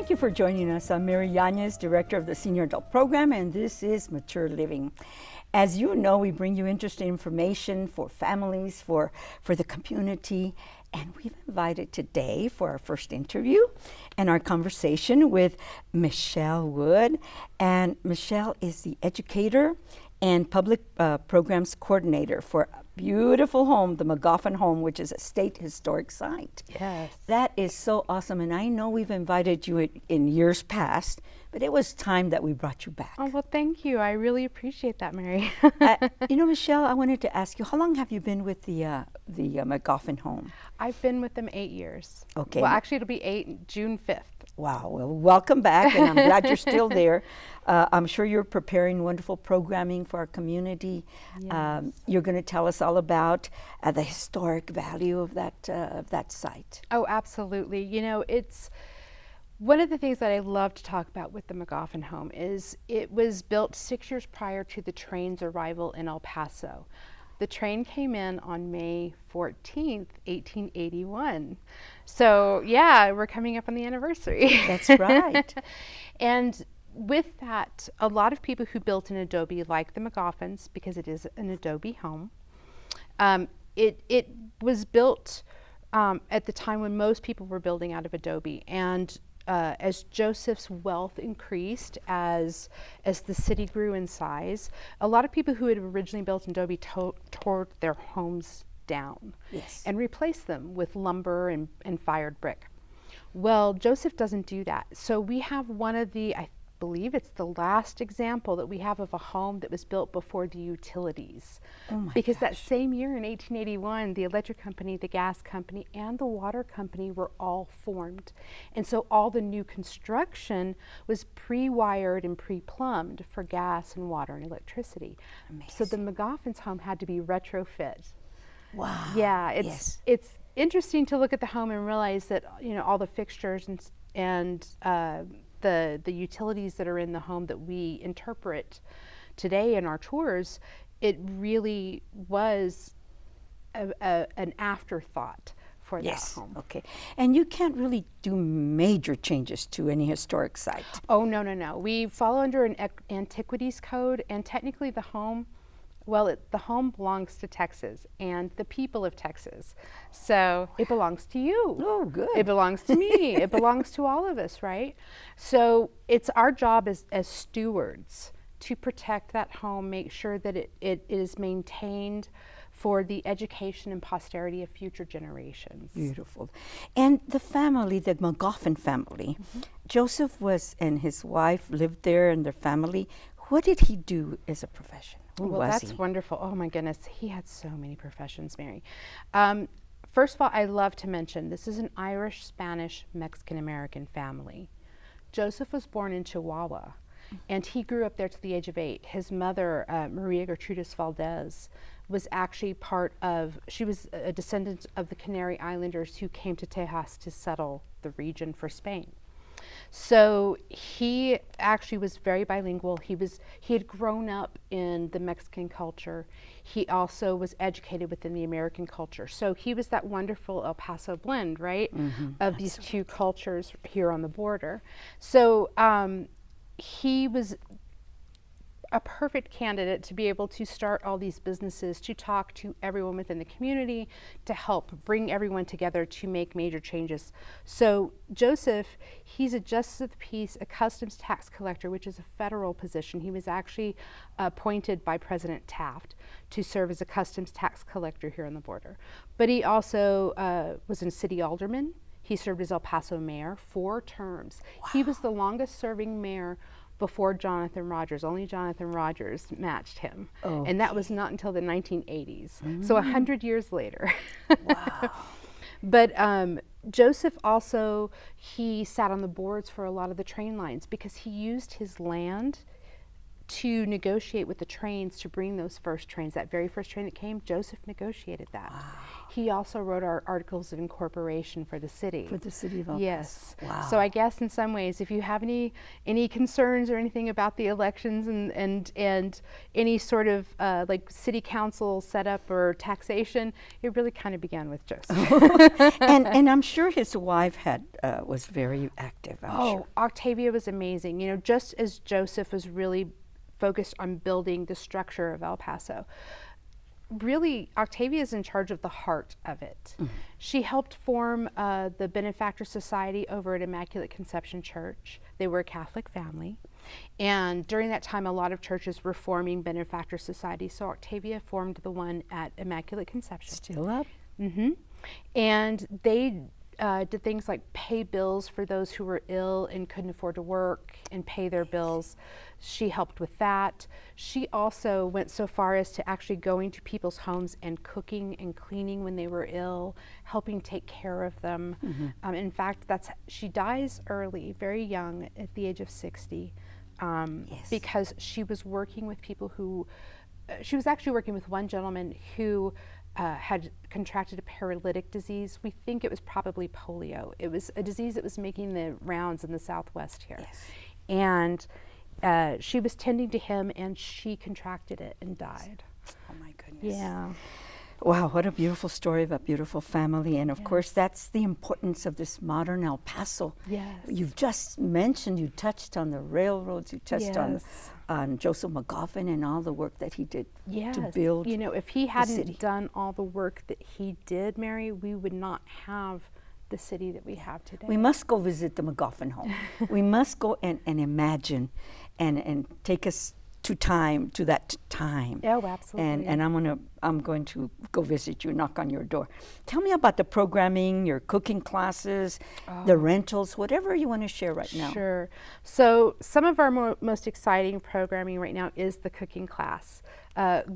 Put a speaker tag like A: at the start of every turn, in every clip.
A: Thank you for joining us. I'm Mary Yanez, Director of the Senior Adult Program, and this is Mature Living. As you know, we bring you interesting information for families, for the community, and we've invited today for our first interview and our conversation with Machelle Wood. And Machelle is the Educator and Public Programs Coordinator for a beautiful home, the Magoffin home, which is a state historic site.
B: Yes.
A: That is so awesome. And I know we've invited you in years past, but it was time that we brought you back.
B: Oh, well, thank you. I really appreciate that, Mary.
A: Machelle, I wanted to ask you, how long have you been with the Magoffin home?
B: I've been with them 8 years.
A: Okay.
B: Well, actually, it'll be June 5th.
A: Wow. Well, welcome back, and I'm glad you're still there. I'm sure you're preparing wonderful programming for our community.
B: Yes.
A: You're going to tell us all about the historic value of that site.
B: Oh, absolutely. You know, it's one of the things that I love to talk about with the Magoffin home is it was built 6 years prior to the train's arrival in El Paso. The train came in on May 14th, 1881. So yeah, we're coming up on the anniversary.
A: That's right.
B: And with that, a lot of people who built in adobe, like the Magoffins, because it is an adobe home, it was built at the time when most people were building out of adobe. And as Joseph's wealth increased, as the city grew in size, a lot of people who had originally built in adobe tore their homes down.
A: Yes.
B: And replaced them with lumber and fired brick. Well, Joseph doesn't do that. So we have one of the, I believe it's the last example that we have of a home that was built before the utilities.
A: Oh my
B: because that
A: gosh.
B: same year in 1881, the electric company, the gas company, and the water company were all formed. And so all the new construction was pre-wired and pre-plumbed for gas and water and electricity. So the Magoffin's home had to be retrofit.
A: Wow.
B: Yeah,
A: Yes.
B: it's interesting to look at the home and realize that, you know, all the fixtures and the utilities that are in the home that we interpret today in our tours, it really was an afterthought for that home.
A: Okay. And you can't really do major changes to any historic site.
B: Oh, no. We follow under an antiquities code, and technically the home, well, the home belongs to Texas and the people of Texas. So it belongs to you.
A: Oh, good.
B: It belongs to me. It belongs to all of us, right? So it's our job as stewards to protect that home, make sure that it is maintained for the education and posterity of future generations.
A: Beautiful. And the family, the Magoffin family, Joseph and his wife lived there and their family. What did he do as a profession? Who
B: Well,
A: was
B: that's
A: he?
B: wonderful. Oh my goodness, he had so many professions, Mary. First of all, I love to mention this is an Irish, Spanish, Mexican-American family. Joseph was born in Chihuahua, and he grew up there to the age of 8. His mother, Maria Gertrudis Valdez, was actually she was a descendant of the Canary Islanders who came to Tejas to settle the region for Spain. So he actually was very bilingual. He had grown up in the Mexican culture. He also was educated within the American culture. So he was that wonderful El Paso blend, right, of these two cultures here on the border. So he was a perfect candidate to be able to start all these businesses, to talk to everyone within the community, to help bring everyone together to make major changes. So Joseph, he's a justice of the peace, a customs tax collector, which is a federal position. He was actually appointed by President Taft to serve as a customs tax collector here on the border. But he also was a city alderman. He served as El Paso mayor 4 terms. Wow. He was the longest serving mayor before Jonathan Rogers. Only Jonathan Rogers matched him. Okay. And that was not until the 1980s. So 100 years later.
A: Wow.
B: But Joseph also, he sat on the boards for a lot of the train lines because he used his land to negotiate with the trains to bring those first trains. That very first train that came, Joseph negotiated that.
A: Wow.
B: He also wrote our articles of incorporation for the city.
A: For the city of El Paso.
B: Yes.
A: Wow.
B: So I guess in some ways, if you have any concerns or anything about the elections and any sort of like city council setup or taxation, it really kind of began with Joseph.
A: and I'm sure his wife was very active. I'm sure.
B: Octavia was amazing. You know, just as Joseph was really focused on building the structure of El Paso, really, Octavia is in charge of the heart of it. Mm-hmm. She helped form the Benefactor Society over at Immaculate Conception Church. They were a Catholic family. And during that time, a lot of churches were forming benefactor societies. So Octavia formed the one at Immaculate Conception.
A: Still up?
B: Mm-hmm. And they did things like pay bills for those who were ill and couldn't afford to work and pay their bills. She helped with that. She also went so far as to actually going to people's homes and cooking and cleaning when they were ill, helping take care of them. Mm-hmm. In fact, she dies early, very young, at the age of 60, yes. Because she was working with people who, she was actually working with one gentleman who had contracted a paralytic disease. We think it was probably polio. It was a disease that was making the rounds in the Southwest here.
A: Yes.
B: And she was tending to him, and she contracted it and died.
A: Oh my goodness.
B: Yeah.
A: Wow, what a beautiful story of a beautiful family. And of
B: Yes.
A: course, that's the importance of this modern El Paso.
B: Yes.
A: You've just mentioned, you touched on the railroads, you touched
B: Yes.
A: on Joseph Magoffin and all the work that he did
B: Yes.
A: to build.
B: You know, if he
A: city.
B: hadn't done all the work that he did, Mary, we would not have the city that we have today.
A: We must go visit the Magoffin home. We must go and imagine and take us to that time.
B: Oh, absolutely.
A: And I'm going to go visit you, knock on your door. Tell me about the programming, your cooking classes, the rentals, whatever you want to share right now.
B: Sure. So some of our most exciting programming right now is the cooking class.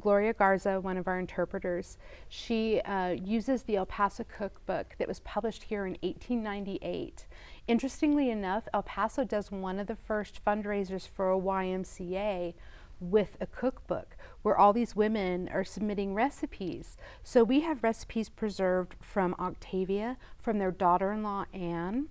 B: Gloria Garza, one of our interpreters, she uses the El Paso cookbook that was published here in 1898. Interestingly enough, El Paso does one of the first fundraisers for a YMCA with a cookbook where all these women are submitting recipes. So we have recipes preserved from Octavia, from their daughter-in-law Anne,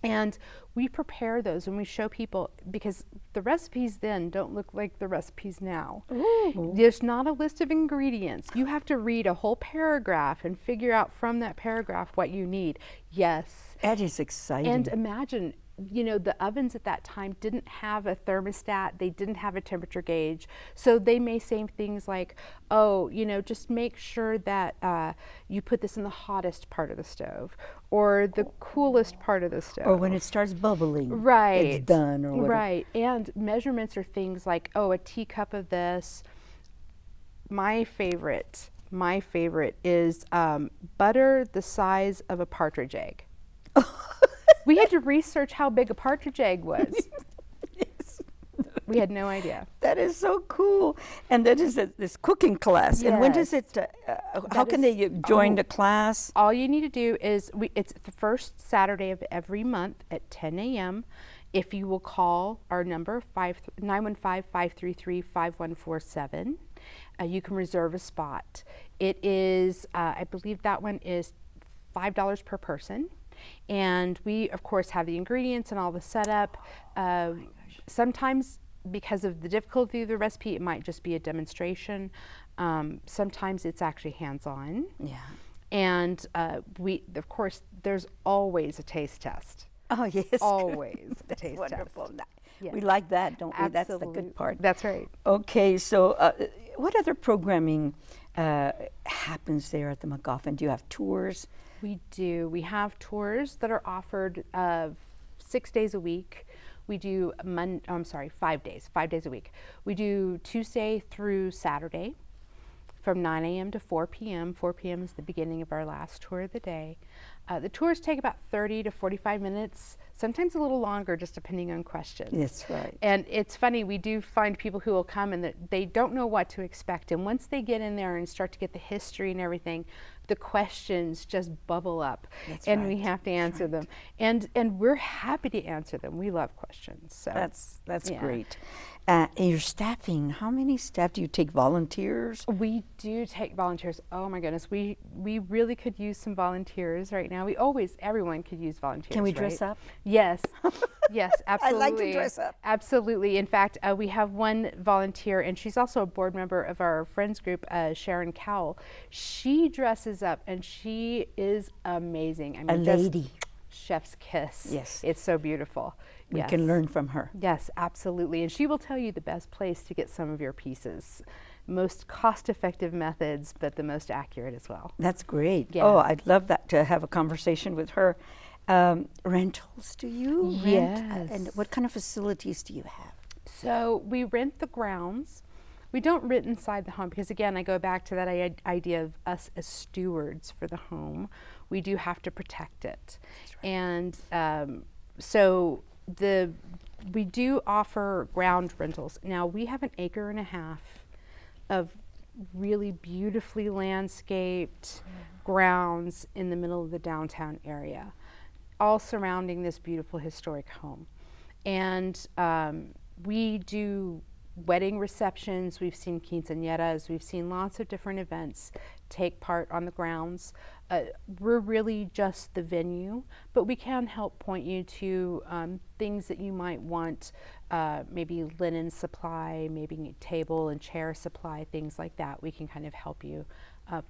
B: and we prepare those and we show people, because the recipes then don't look like the recipes now. Ooh. There's not a list of ingredients. You have to read a whole paragraph and figure out from that paragraph what you need. Yes.
A: That is exciting.
B: And imagine, you know, the ovens at that time didn't have a thermostat, they didn't have a temperature gauge. So they may say things like, oh, you know, just make sure that you put this in the hottest part of the stove or the coolest part of the stove.
A: Or when it starts bubbling,
B: right.
A: It's done or whatever.
B: Right. And measurements are things like, oh, a teacup of this. My favorite is butter the size of a partridge egg. We had to research how big a partridge egg was.
A: Yes.
B: We had no idea.
A: That is so cool. And that is this cooking class.
B: Yes.
A: And when does it, how can they join the class?
B: All you need to do is, it's the first Saturday of every month at 10 a.m. If you will call our number, 915-533-5147, you can reserve a spot. It is, I believe that one is $5 per person. And we, of course, have the ingredients and all the setup. Sometimes, because of the difficulty of the recipe, it might just be a demonstration. Sometimes it's actually hands-on.
A: Yeah.
B: And of course, there's always a taste test.
A: Oh, yes.
B: Always a
A: That's
B: taste
A: wonderful.
B: test. Yes.
A: We like that, don't we?
B: Absolutely.
A: That's the good part.
B: That's right.
A: Okay, so what other programming happens there at the Magoffin? Do you have tours?
B: We do. We have tours that are offered 6 days a week. We do 5 days a week. We do Tuesday through Saturday from 9 a.m. to 4 p.m. 4 p.m. is the beginning of our last tour of the day. The tours take about 30 to 45 minutes, sometimes a little longer, just depending on questions.
A: That's right.
B: And it's funny, we do find people who will come and they don't know what to expect. And once they get in there and start to get the history and everything, the questions just bubble up.
A: That's
B: and
A: right.
B: we have to answer them. And we're happy to answer them. We love questions. So
A: That's
B: yeah.
A: great. And your staffing, how many staff do you take? Volunteers?
B: We do take volunteers. Oh my goodness, we really could use some volunteers right now. Everyone could use volunteers.
A: Can we
B: right?
A: dress up?
B: Yes, yes, absolutely.
A: I like to dress up.
B: Absolutely. In fact, we have one volunteer, and she's also a board member of our friends group, Sharon Cowell. She dresses up, and she is amazing. I mean,
A: A lady.
B: Chef's kiss.
A: Yes.
B: It's so beautiful.
A: We
B: Yes.
A: can learn from her.
B: Yes, absolutely. And she will tell you the best place to get some of your pieces. Most cost-effective methods, but the most accurate as well.
A: That's great.
B: Yeah.
A: Oh, I'd love that to have a conversation with her. Rentals, do you rent?
B: Yes.
A: And what kind of facilities do you have?
B: So we rent the grounds. We don't rent inside the home because, again, I go back to that idea of us as stewards for the home. We do have to protect it. Right. And so we do offer ground rentals. Now, we have 1.5 acres of really beautifully landscaped grounds in the middle of the downtown area, all surrounding this beautiful historic home. And we do wedding receptions, we've seen quinceañeras, we've seen lots of different events take part on the grounds. We're really just the venue, but we can help point you to things that you might want, maybe linen supply, maybe table and chair supply, things like that. We can kind of help you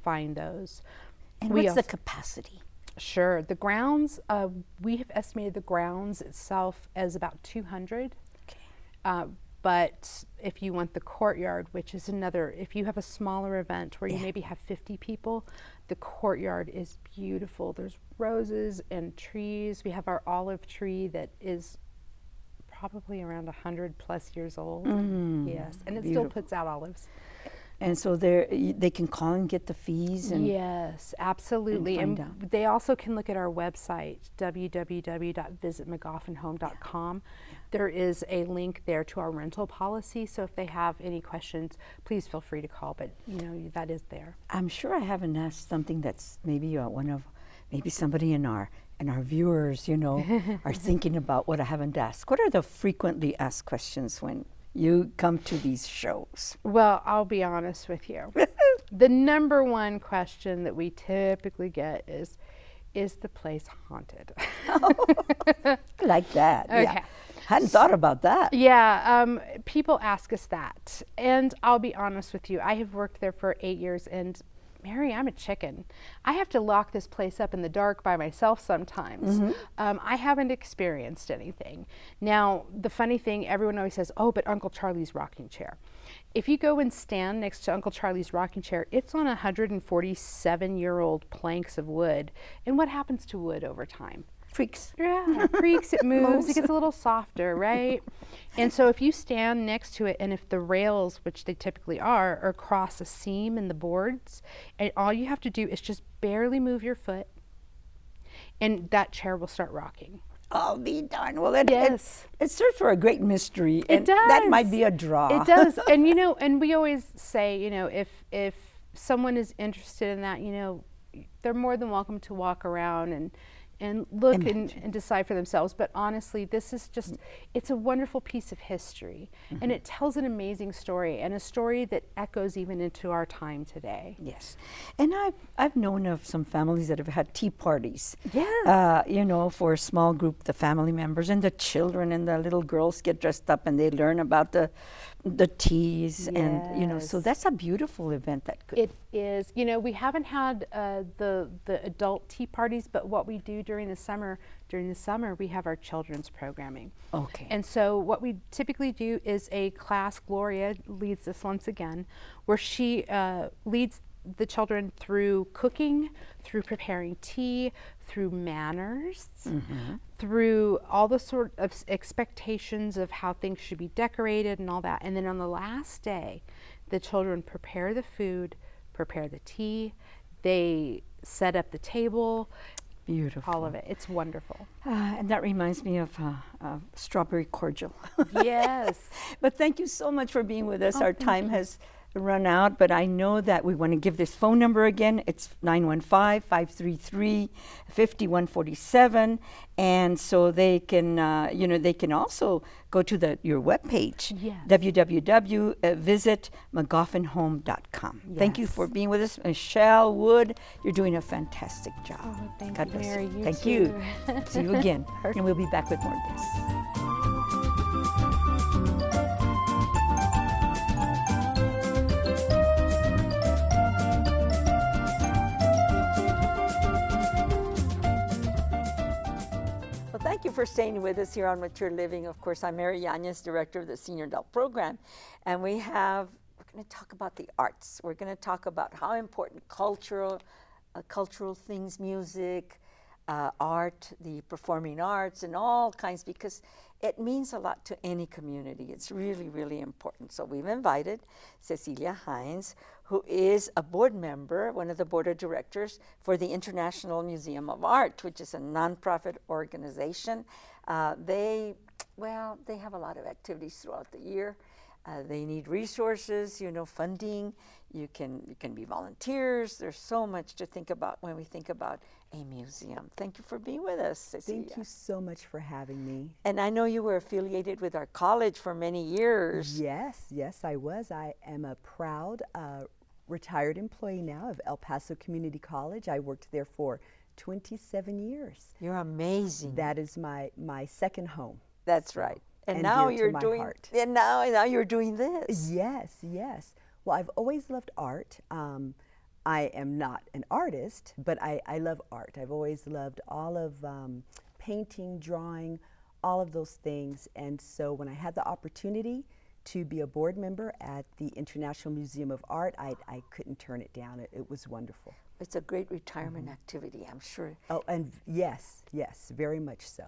B: find those.
A: And what's the capacity?
B: Sure. The grounds, we have estimated the grounds itself as about 200.
A: Okay.
B: But if you want the courtyard, which is another, if you have a smaller event where you maybe have 50 people, the courtyard is beautiful. There's roses and trees. We have our olive tree that is probably around 100+ years old. Yes, and it still puts out olives.
A: And so they can call and get the fees? And
B: yes, absolutely. And they also can look at our website, www.visitmagoffinhome.com. There is a link there to our rental policy, so if they have any questions, please feel free to call, but that is there.
A: I'm sure I haven't asked something that's maybe maybe somebody in our viewers, are thinking about what I haven't asked. What are the frequently asked questions when you come to these shows?
B: Well, I'll be honest with you. The number one question that we typically get is the place haunted?
A: I like that.
B: Okay.
A: Yeah. Hadn't thought about that.
B: Yeah, people ask us that. And I'll be honest with you, I have worked there for 8 years, and Mary, I'm a chicken. I have to lock this place up in the dark by myself sometimes. I haven't experienced anything. Now, the funny thing, everyone always says, oh, but Uncle Charlie's rocking chair. If you go and stand next to Uncle Charlie's rocking chair, it's on 147-year-old planks of wood. And what happens to wood over time?
A: Creaks.
B: Yeah, it creaks, it moves, it gets a little softer, right? And so if you stand next to it, and if the rails, which they typically are across a seam in the boards, and all you have to do is just barely move your foot, and that chair will start rocking.
A: I'll be darned. Well,
B: yes.
A: It serves for a great mystery.
B: It does.
A: That might be a draw.
B: It does. And and we always say, if someone is interested in that, they're more than welcome to walk around and look and decide for themselves. But honestly, this is just, it's a wonderful piece of history. And it tells an amazing story, and a story that echoes even into our time today.
A: Yes. And I've known of some families that have had tea parties.
B: Yes.
A: For a small group, the family members and the children and the little girls get dressed up and they learn about the teas.
B: Yes.
A: And, so that's a beautiful event that could.
B: It is. We haven't had the adult tea parties, but what we do during the summer, we have our children's programming.
A: Okay.
B: And so what we typically do is a class, Gloria leads this once again, where she leads the children through cooking, through preparing tea, through manners, through all the sort of expectations of how things should be decorated and all that. And then on the last day, the children prepare the food, prepare the tea, they set up the table.
A: Beautiful.
B: all of it. It's wonderful.
A: And that reminds me of strawberry cordial.
B: Yes.
A: But thank you so much for being with us.
B: Oh,
A: Our
B: thank
A: time
B: you.
A: has run out, but I know that we want to give this phone number again. It's 915-533-5147. And so they can, they can also go to your webpage,
B: Yes.
A: www.visitmagoffinhome.com. Thank you
B: Yes.
A: for being with us. Machelle Wood, you're doing a fantastic job.
B: Oh, thank
A: God
B: you,
A: bless
B: Mary.
A: you.
B: You
A: Thank
B: too.
A: you. See you again. And we'll be back with more of this. Well, thank you for staying with us here on Mature Living. Of course, I'm Mary Yanez, Director of the Senior Adult Program, and we're going to talk about the arts. We're going to talk about how important cultural things, music, art, the performing arts, and all kinds, because it means a lot to any community. It's really, really important. So we've invited Cecilia Hines, who is a board member, one of the board of directors for the International Museum of Art, which is a nonprofit organization. They have a lot of activities throughout the year. They need resources, funding. You can be volunteers. There's so much to think about when we think about a museum. Thank you for being with us, Cecilia.
C: Thank you so much for having me.
A: And I know you were affiliated with our college for many years.
C: Yes, I was. I am a proud retired employee now of El Paso Community College. I worked there for 27 years.
A: You're amazing.
C: That is my second home.
A: That's right.
C: And now you're doing
A: heart. And now you're doing this.
C: Yes. Well, I've always loved art. I am not an artist, but I love art. I've always loved all of painting, drawing, all of those things. And so when I had the opportunity to be a board member at the International Museum of Art, I couldn't turn it down. It was wonderful.
A: It's a great retirement activity, I'm sure.
C: Oh, and yes, very much so.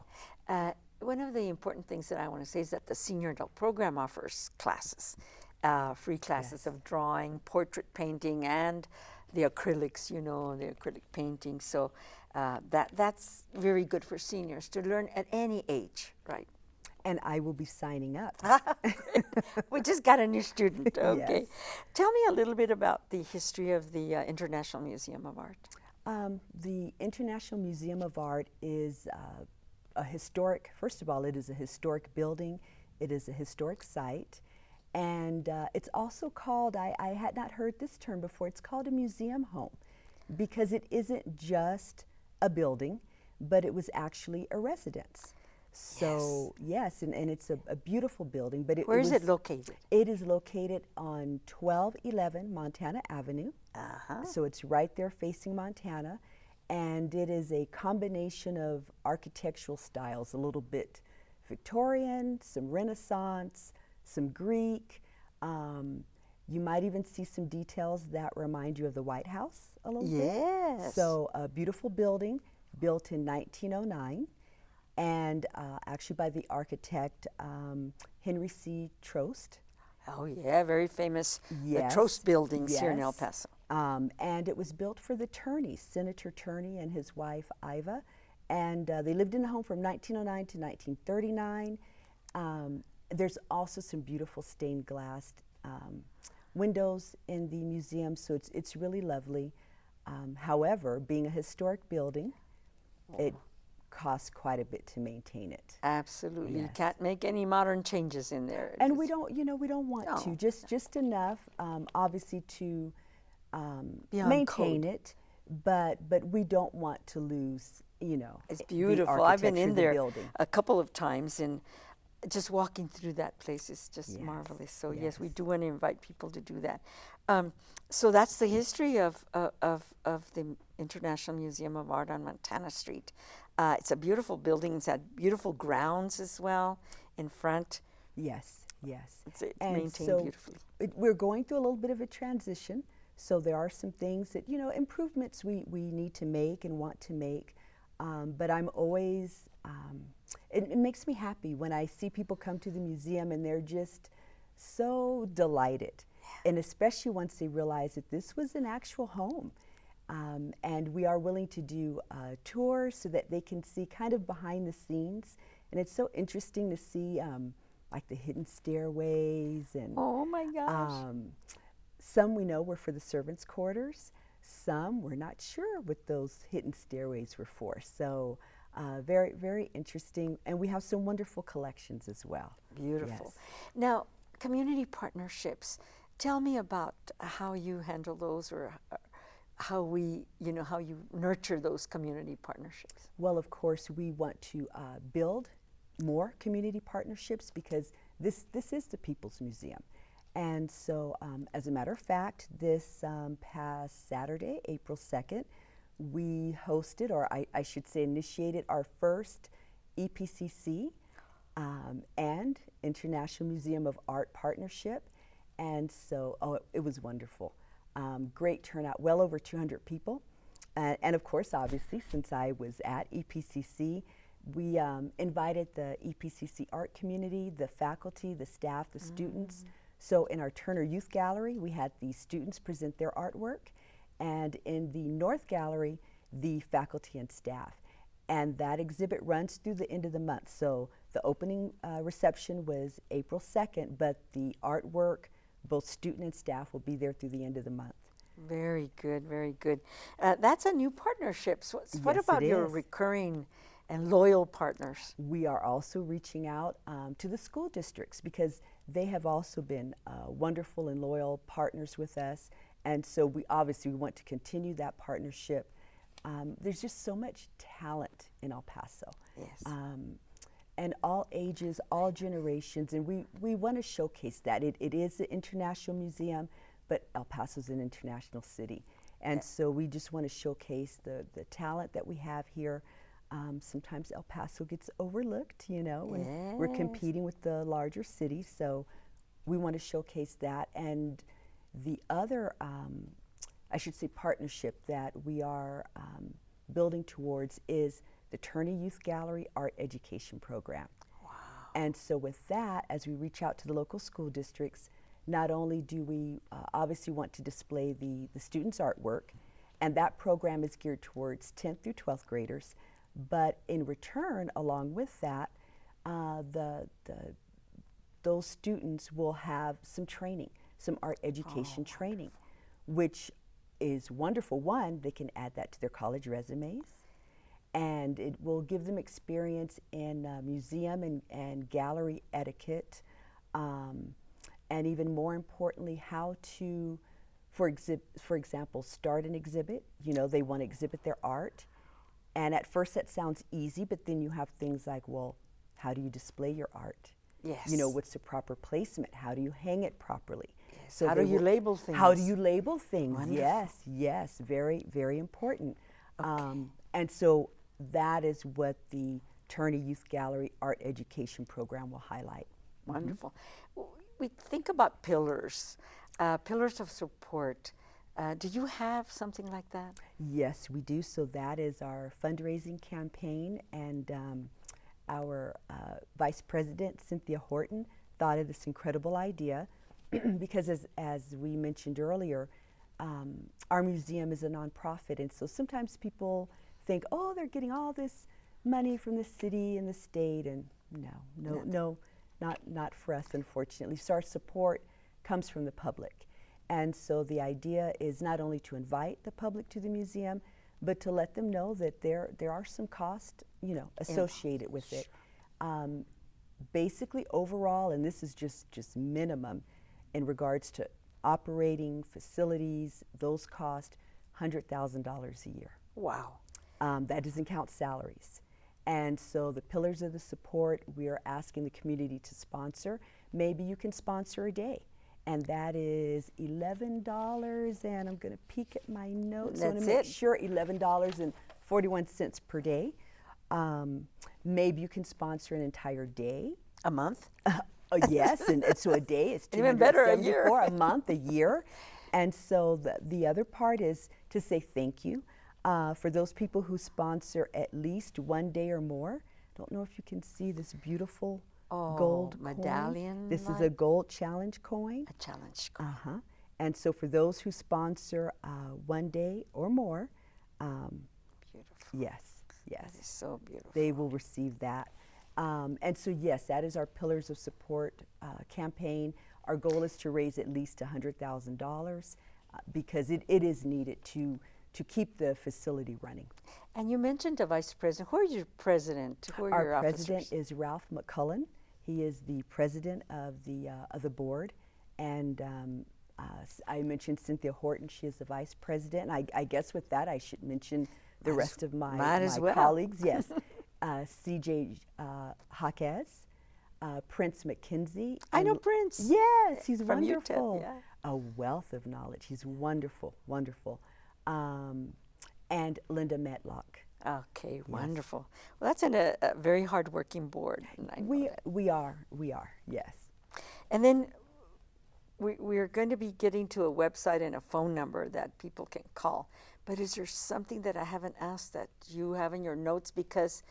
A: One of the important things that I want to say is that the Senior Adult Program offers classes, free classes of drawing, portrait painting, and the acrylics, the acrylic painting. So that's very good for seniors to learn at any age, right?
C: And I will be signing up.
A: We just got a new student. Okay.
C: Yes.
A: Tell me a little bit about the history of the International Museum of Art.
C: The International Museum of Art is a historic, first of all, it is a historic building. It is a historic site. And it's also called, I had not heard this term before, it's called a museum home, because it isn't just a building, but it was actually a residence. So yes, and it's a beautiful building. But
A: Where is it located?
C: It is located on 1211 Montana Avenue. So it's right there facing Montana, and it is a combination of architectural styles, a little bit Victorian, some Renaissance, some Greek. You might even see some details that remind you of the White House a little bit.
A: Yes.
C: So a beautiful building built in 1909. And actually by the architect Henry C. Trost.
A: Oh yeah, very famous.
C: Yes.
A: The Trost buildings here in El
C: Yes.
A: Paso.
C: And it was built for the Turney, Senator Turney and his wife Iva. And they lived in the home from 1909 to 1939. There's also some beautiful stained glass windows in the museum, so it's really lovely. However, being a historic building, it costs quite a bit to maintain it.
A: Absolutely. You
C: Yes.
A: can't make any modern changes in there.
C: And we don't want
A: No.
C: to. Just enough, obviously, to
A: Be on
C: maintain
A: code.
C: it, but we don't want to lose,
A: It's
C: the
A: beautiful. I've been
C: architecture
A: in
C: of the
A: there
C: building.
A: a couple of times, and just walking through that place is just
C: Yes,
A: marvelous. So yes, we
C: yes.
A: do want to invite people to do that. So that's the history of the International Museum of Art on Montana Street. It's a beautiful building. It's had beautiful grounds as well in front.
C: Yes.
A: It's
C: And
A: maintained
C: so
A: beautifully.
C: we're going through a little bit of a transition, so there are some things that, improvements we need to make and want to make, but I'm always, it makes me happy when I see people come to the museum and they're just so delighted, and especially once they realize that this was an actual home. And we are willing to do tours so that they can see kind of behind the scenes. And it's so interesting to see like the hidden stairways and
A: Oh my gosh.
C: some we know were for the servants' quarters. Some we're not sure what those hidden stairways were for. So very, very interesting. And we have some wonderful collections as well.
A: Beautiful.
C: Yes.
A: Now, community partnerships. Tell me about how you handle those, or how how you nurture those community partnerships.
C: Well, of course, we want to build more community partnerships because this is the People's Museum. And so, as a matter of fact, this past Saturday, April 2nd, we hosted, or I should say initiated, our first EPCC and International Museum of Art partnership. And so, it was wonderful. Great turnout, well over 200 people. And of course, obviously, since I was at EPCC, we invited the EPCC art community, the faculty, the staff, the students. So in our Turner Youth Gallery, we had the students present their artwork, and in the North Gallery, the faculty and staff. And that exhibit runs through the end of the month. So the opening reception was April 2nd, but the artwork, both student and staff, will be there through the end of the month.
A: Very good, very good. That's a new partnership. So what
C: Yes,
A: about
C: it
A: your
C: is.
A: recurring and loyal partners?
C: We are also reaching out to the school districts because they have also been wonderful and loyal partners with us. And so we want to continue that partnership. There's just so much talent in El Paso.
A: Yes.
C: And all ages, all generations, and we want to showcase that. It is an international museum, but El Paso's an international city. And so we just want to showcase the talent that we have here. Sometimes El Paso gets overlooked, when we're competing with the larger cities. So we want to showcase that. And the other, I should say, partnership that we are building towards is the Turner Youth Gallery Art Education Program.
A: Wow.
C: And so with that, as we reach out to the local school districts, not only do we obviously want to display the students' artwork, and that program is geared towards 10th through 12th graders, but in return, along with that, those students will have some training, some art education training, which is wonderful. One, they can add that to their college resumes, and it will give them experience in museum and gallery etiquette, and even more importantly, how to, for example, start an exhibit. They want to exhibit their art. And at first that sounds easy, but then you have things like, well, how do you display your art?
A: Yes.
C: What's the proper placement? How do you hang it properly?
A: Yes.
C: So
A: How do you label things?
C: How do you label things?
A: Wonderful.
C: Yes, very, very important.
A: Okay.
C: And so that is what the Turner Youth Gallery Art Education Program will highlight.
A: Wonderful. We think about pillars, pillars of support. Do you have something like that?
C: Yes, we do. So that is our fundraising campaign, and our Vice President, Cynthia Horton, thought of this incredible idea because as we mentioned earlier, our museum is a nonprofit, and so sometimes people think, oh, they're getting all this money from the city and the state, and no, not for us, unfortunately. So our support comes from the public. And so the idea is not only to invite the public to the museum, but to let them know that there are some costs, associated with it. Basically, overall, and this is just minimum in regards to operating facilities, those cost $100,000 a year.
A: Wow.
C: That doesn't count salaries. And so the pillars of the support, we are asking the community to sponsor. Maybe you can sponsor a day. And that is $11, and I'm going to peek at my notes.
A: That's
C: I want to make
A: it.
C: sure $11.41 per day. Maybe you can sponsor an entire day.
A: A month?
C: Yes, and so a day is
A: Even better, a year.
C: $274, a month, a year. And so the other part is to say thank you for those people who sponsor at least one day or more. Don't know if you can see this beautiful gold
A: medallion.
C: Coin. This is a gold challenge coin.
A: A challenge coin.
C: And so for those who sponsor one day or more,
A: Beautiful.
C: yes,
A: That is so beautiful.
C: they will receive that. And so yes, that is our Pillars of Support campaign. Our goal is to raise at least $100,000 because it is needed to keep the facility running.
A: And you mentioned a vice president. Who are your president? Who are your
C: Our
A: officers?
C: president is Ralph McCullen. He is the president of the board, and I mentioned Cynthia Horton. She is the vice president. And I guess with that, I should mention the rest of my colleagues. Yes, C.J. Jaquez, Prince McKenzie.
A: I know Prince.
C: Yes, he's
A: From
C: wonderful.
A: UTEP, yeah.
C: A wealth of knowledge. He's wonderful, wonderful. And Linda Metlock.
A: Okay, wonderful. Well, that's a very hardworking board. And I know that.
C: We are, yes.
A: And then we're going to be getting to a website and a phone number that people can call. But is there something that I haven't asked that you have in your notes? Because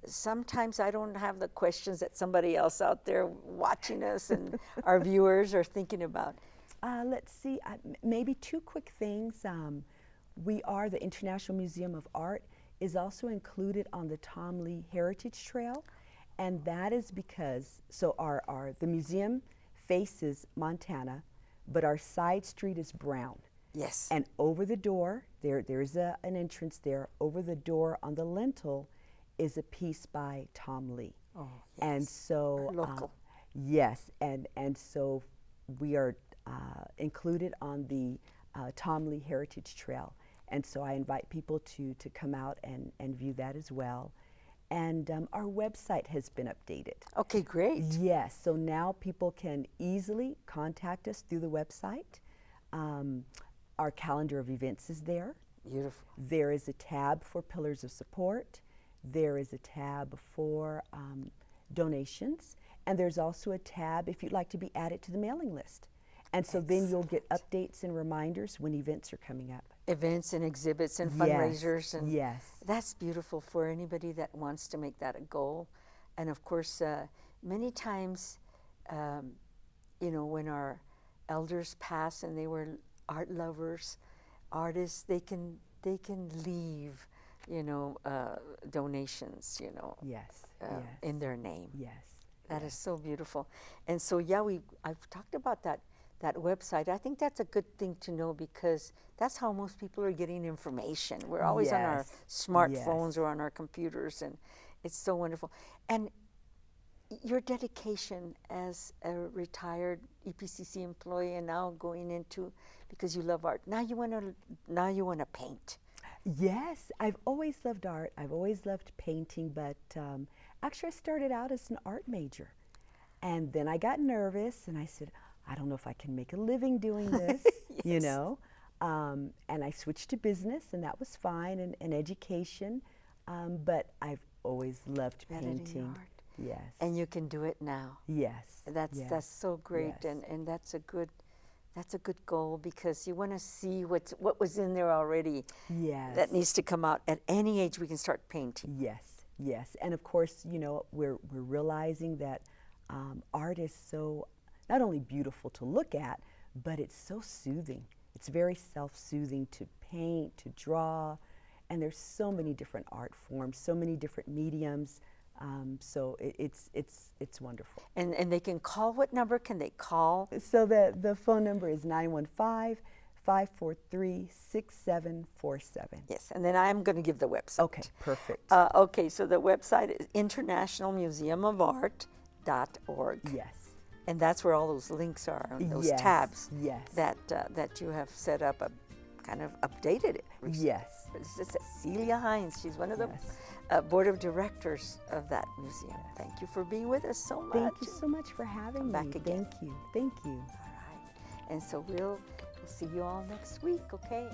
A: sometimes I don't have the questions that somebody else out there watching us and our viewers are thinking about.
C: Let's see, maybe two quick things. The International Museum of Art is also included on the Tom Lee Heritage Trail, and that is because, the museum faces Montana, but our side street is brown.
A: Yes.
C: And over the door, there's an entrance there. Over the door on the lintel is a piece by Tom Lee.
A: Oh, yes.
C: And so,
A: local.
C: Yes, and so we are included on the Tom Lee Heritage Trail. And so I invite people to come out and view that as well. And our website has been updated.
A: Okay, great.
C: Yes, so now people can easily contact us through the website. Our calendar of events is there.
A: Beautiful.
C: There is a tab for Pillars of Support. There is a tab for donations. And there's also a tab if you'd like to be added to the mailing list. And so then you'll get updates and reminders when events are coming up.
A: Events and exhibits and
C: Yes,
A: fundraisers. And
C: yes.
A: That's beautiful for anybody that wants to make that a goal. And of course, many times, when our elders pass and they were art lovers, artists, they can leave, donations,
C: Yes,
A: in their name.
C: yes.
A: That is so beautiful. And so, I've talked about that website. I think that's a good thing to know because that's how most people are getting information. We're always on our
C: Yes,
A: smartphones
C: yes.
A: or on our computers, and it's so wonderful. And your dedication as a retired EPCC employee and now going into, because you love art, now you want to paint.
C: Yes, I've always loved art. I've always loved painting, but actually I started out as an art major. And then I got nervous and I said, I don't know if I can make a living doing this,
A: Yes.
C: And I switched to business, and that was fine, and education. But I've always loved
A: Editing
C: painting.
A: art.
C: Yes.
A: And you can do it now.
C: Yes.
A: That's so great,
C: Yes.
A: and that's a good goal because you want to see what was in there already.
C: Yes.
A: That needs to come out. At any age, we can start painting.
C: Yes, yes. And of course, we're realizing that art is so not only beautiful to look at, but it's so soothing. It's very self-soothing to paint, to draw, and there's so many different art forms, so many different mediums. So it's wonderful.
A: And they can call. What number can they call?
C: So the phone number is 915-543-6747.
A: Yes, and then I'm going to give the website.
C: Okay, perfect.
A: Okay, so the website is internationalmuseumofart.org.
C: Yes.
A: And that's where all those links are, and those
C: Yes,
A: tabs
C: yes.
A: that you have set up, kind of updated it.
C: Yes.
A: This is Cecilia Hines. She's one of the
C: Yes.
A: board of directors of that museum. Thank you for being with us so much.
C: Thank you so much for having me.
A: back again.
C: Thank you. Thank you.
A: All right. And so we'll see you all next week, okay?